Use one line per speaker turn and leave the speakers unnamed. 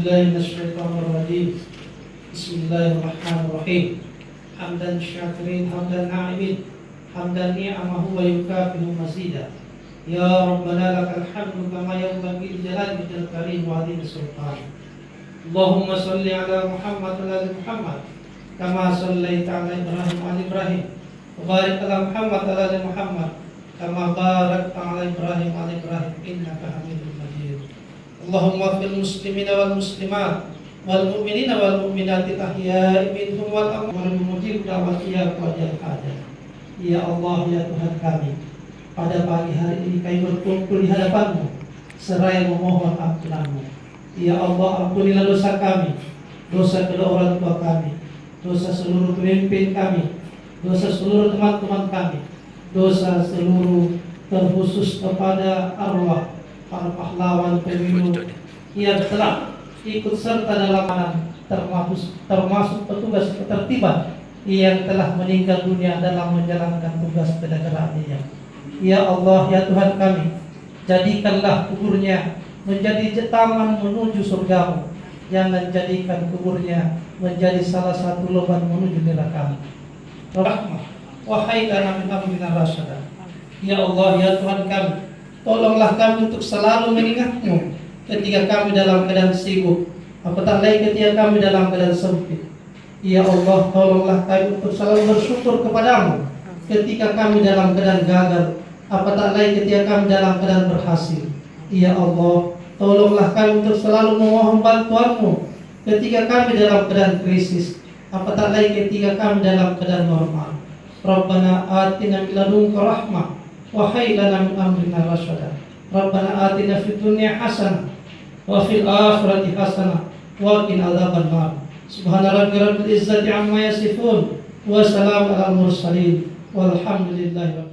بالله من الشيطان الرجيم. بسم الله الرحمن الرحيم. حمدا الشاكرين حمدا الناعمين حمدا نعمه ويكافئ مزيدا. يا ربنا لك الحمد كما ينبغي لجلال وجهك الكريم وعظيم سلطانك. اللهم صل على محمد وعلى ال محمد كما صليت على ابراهيم وعلى ابراهيم وبارك على محمد وعلى ال محمد كما باركت على ابراهيم وعلى ابراهيم انك حميد مجيد. اللهم اغفر المسلمين والمسلمات والمؤمنين والمؤمنات الأحياء منهم والأموات والمجيب دعوat ya qadil hajat. Ya Allah, ya Tuhan kami, pada pagi hari ini kami berkumpul di hadapan-Mu seraya memohon ampunan-Mu. Ya Allah, ampunilah dosa kami, dosa kedua orang tua kami, dosa seluruh pemimpin kami, dosa seluruh teman-teman kami, dosa seluruh terkhusus kepada arwah para pahlawan pemilu yang telah ikut serta dalam termasuk petugas ketertiban yang telah meninggal dunia dalam menjalankan tugas kenegaraannya. Ya Allah, ya Tuhan kami, jadikanlah kuburnya menjadi taman menuju surga-Mu. Jangan jadikan kuburnya menjadi salah satu lubang menuju neraka. Rahmah, wahai lana min amrina rasyada. Ya Allah, ya Tuhan kami, tolonglah kami untuk selalu mengingat-Mu ketika kami dalam keadaan sibuk, apatah lagi ketika kami dalam keadaan sempit. Ya Allah, tolonglah kami untuk selalu bersyukur kepadamu ketika kami dalam keadaan gagal, apatah lagi ketika kami dalam keadaan berhasil. Ya Allah, tolonglah kami untuk selalu memohon bantuan-Mu ketika kami dalam keadaan krisis, apatah lagi ketika kami dalam keadaan normal. Rabbana atina min ladunka rahmah wa hayyi lana min amrina rasyada. Rabbana atina fid dunya hasanah wa fil akhirati hasanah wa qina adzaban nar. Subhana rabbika rabbil izzati amma yasifun wa salamun alal mursalin walhamdulillahi rabbil alamin.